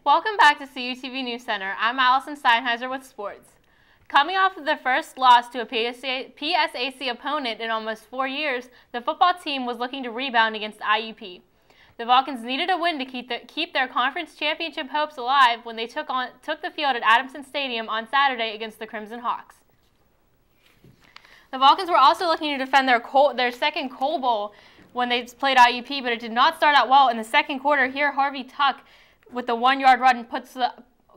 Welcome back to CUTV News Center. I'm Allison Steinheiser with sports. Coming off of their first loss to a PSAC opponent in almost 4 years, the football team was looking to rebound against IUP. The Vulcans needed a win to keep their conference championship hopes alive when they took the field at Adamson Stadium on Saturday against the Crimson Hawks. The Vulcans were also looking to defend their second Coal Bowl when they played IUP, but it did not start out well in the second quarter. Here, Harvey Tuck with the 1-yard run puts the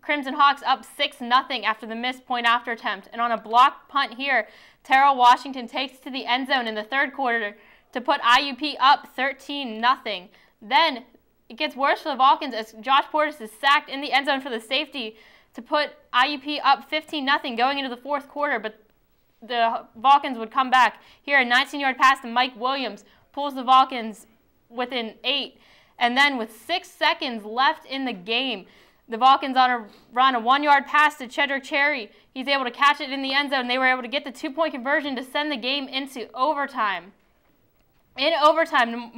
Crimson Hawks up 6-0 after the missed point-after attempt. And on a blocked punt here, Terrell Washington takes to the end zone in the third quarter to put IUP up 13-0. Then it gets worse for the Vulcans as Josh Portis is sacked in the end zone for the safety to put IUP up 15-0 going into the fourth quarter. But the Vulcans would come back. Here, a 19-yard pass to Mike Williams pulls the Vulcans within 8. And then with 6 seconds left in the game, the Vulcans run a 1-yard pass to Chedrick Cherry. He's able to catch it in the end zone. They were able to get the 2-point conversion to send the game into overtime. In overtime,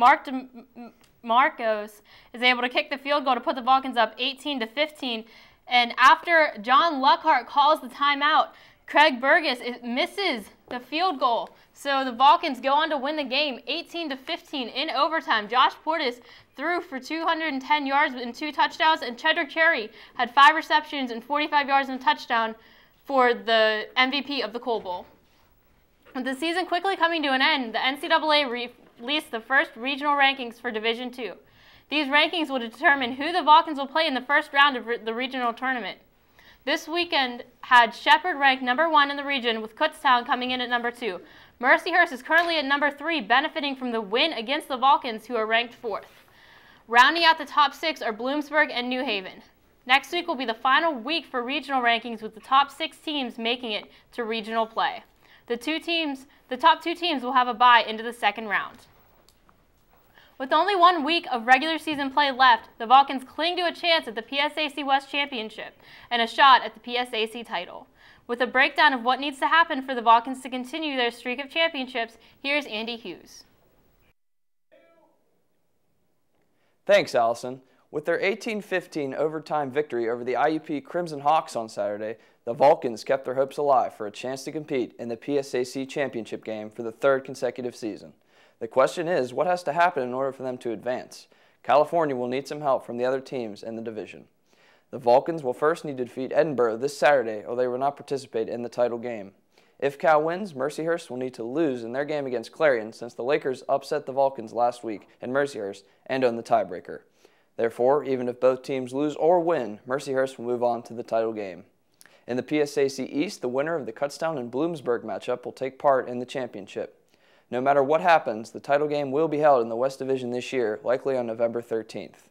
Marcos is able to kick the field goal to put the Vulcans up 18-15. And after John Luckhart calls the timeout, Craig Burgess misses the field goal. So the Vulcans go on to win the game 18-15 in overtime. Josh Portis threw for 210 yards and 2 touchdowns, and Chedrick Cherry had 5 receptions and 45 yards and a touchdown for the MVP of the Coal Bowl. With the season quickly coming to an end, the NCAA released the first regional rankings for Division II. These rankings will determine who the Vulcans will play in the first round of the regional tournament. This weekend had Shepherd ranked number 1 in the region, with Kutztown coming in at number 2. Mercyhurst is currently at number 3, benefiting from the win against the Vulcans, who are ranked 4th. Rounding out the top 6 are Bloomsburg and New Haven. Next week will be the final week for regional rankings, with the top 6 teams making it to regional play. The top 2 teams will have a bye into the second round. With only 1 week of regular season play left, the Vulcans cling to a chance at the PSAC West Championship and a shot at the PSAC title. With a breakdown of what needs to happen for the Vulcans to continue their streak of championships, here's Andy Hughes. Thanks, Allison. With their 18-15 overtime victory over the IUP Crimson Hawks on Saturday, the Vulcans kept their hopes alive for a chance to compete in the PSAC championship game for the 3rd consecutive season. The question is, what has to happen in order for them to advance? California will need some help from the other teams in the division. The Vulcans will first need to defeat Edinburgh this Saturday, or they will not participate in the title game. If Cal wins, Mercyhurst will need to lose in their game against Clarion, since the Lakers upset the Vulcans last week in Mercyhurst and own the tiebreaker. Therefore, even if both teams lose or win, Mercyhurst will move on to the title game. In the PSAC East, the winner of the Kutztown and Bloomsburg matchup will take part in the championship. No matter what happens, the title game will be held in the West Division this year, likely on November 13th.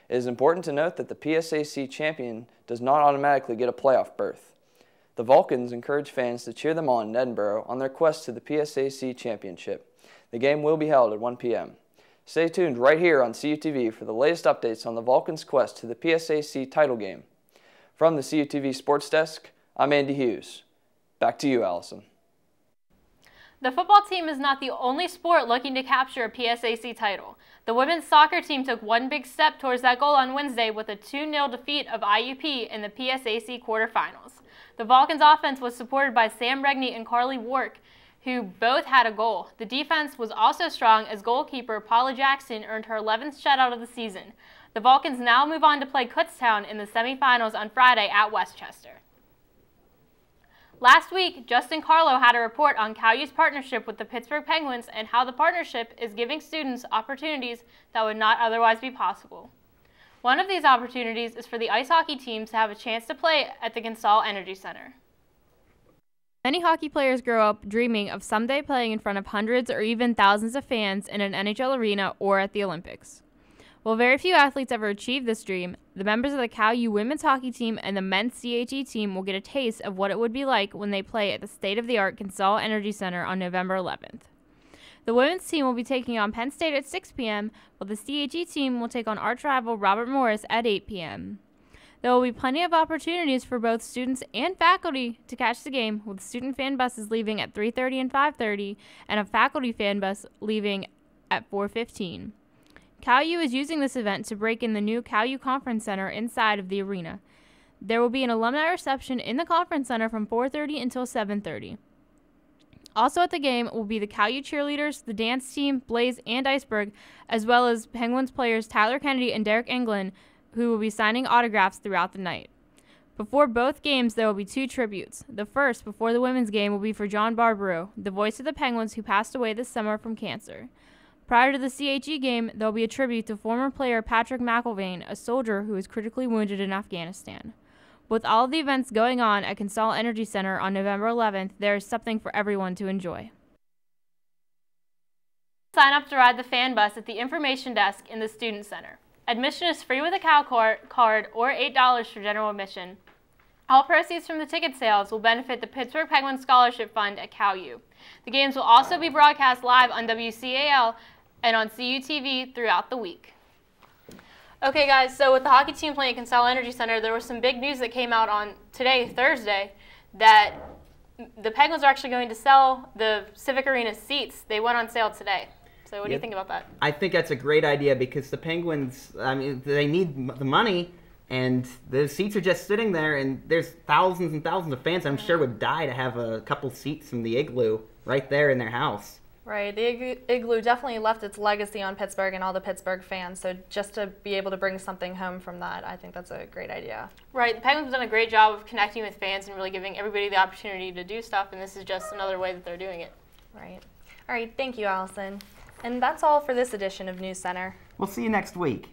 It is important to note that the PSAC champion does not automatically get a playoff berth. The Vulcans encourage fans to cheer them on in Edinburgh on their quest to the PSAC championship. The game will be held at 1 p.m. Stay tuned right here on CUTV for the latest updates on the Vulcans' quest to the PSAC title game. From the CUTV Sports Desk, I'm Andy Hughes. Back to you, Allison. The football team is not the only sport looking to capture a PSAC title. The women's soccer team took one big step towards that goal on Wednesday with a 2-0 defeat of IUP in the PSAC quarterfinals. The Vulcans offense was supported by Sam Regney and Carly Wark, who both had a goal. The defense was also strong as goalkeeper Paula Jackson earned her 11th shutout of the season. The Vulcans now move on to play Kutztown in the semifinals on Friday at Westchester. Last week, Justin Carlo had a report on CALU's partnership with the Pittsburgh Penguins and how the partnership is giving students opportunities that would not otherwise be possible. One of these opportunities is for the ice hockey teams to have a chance to play at the CONSOL Energy Center. Many hockey players grow up dreaming of someday playing in front of hundreds or even thousands of fans in an NHL arena or at the Olympics. While very few athletes ever achieve this dream, the members of the CALU women's hockey team and the men's CHE team will get a taste of what it would be like when they play at the state-of-the-art CONSOL Energy Center on November 11th. The women's team will be taking on Penn State at 6 p.m., while the CHE team will take on arch rival Robert Morris at 8 p.m. There will be plenty of opportunities for both students and faculty to catch the game, with student fan buses leaving at 3:30 and 5:30, and a faculty fan bus leaving at 4:15. CALU is using this event to break in the new CALU Conference Center inside of the arena. There will be an alumni reception in the Conference Center from 4:30 until 7:30. Also at the game will be the CALU cheerleaders, the dance team, Blaze, and Iceberg, as well as Penguins players Tyler Kennedy and Derek Englund, who will be signing autographs throughout the night. Before both games, there will be 2 tributes. The first, before the women's game, will be for John Barbaro, the voice of the Penguins who passed away this summer from cancer. Prior to the CHE game, there will be a tribute to former player Patrick McIlvaine, a soldier who was critically wounded in Afghanistan. With all of the events going on at CONSOL Energy Center on November 11th, there is something for everyone to enjoy. Sign up to ride the fan bus at the information desk in the Student Center. Admission is free with a CAL card or $8 for general admission. All proceeds from the ticket sales will benefit the Pittsburgh Penguins Scholarship Fund at CALU. The games will also be broadcast live on WCAL and on CUTV throughout the week. Okay guys, so with the hockey team playing at CONSOL Energy Center, there was some big news that came out on today, Thursday, that the Penguins are actually going to sell the Civic Arena seats. They went on sale today. So what do you think about that? I think that's a great idea because the Penguins, I mean, they need the money, and the seats are just sitting there, and there's thousands and thousands of fans I'm sure would die to have a couple seats from the Igloo right there in their house. Right, the Igloo definitely left its legacy on Pittsburgh and all the Pittsburgh fans, so just to be able to bring something home from that, I think that's a great idea. Right, the Penguins have done a great job of connecting with fans and really giving everybody the opportunity to do stuff, and this is just another way that they're doing it. Right. All right, thank you, Allison. And that's all for this edition of News Center. We'll see you next week.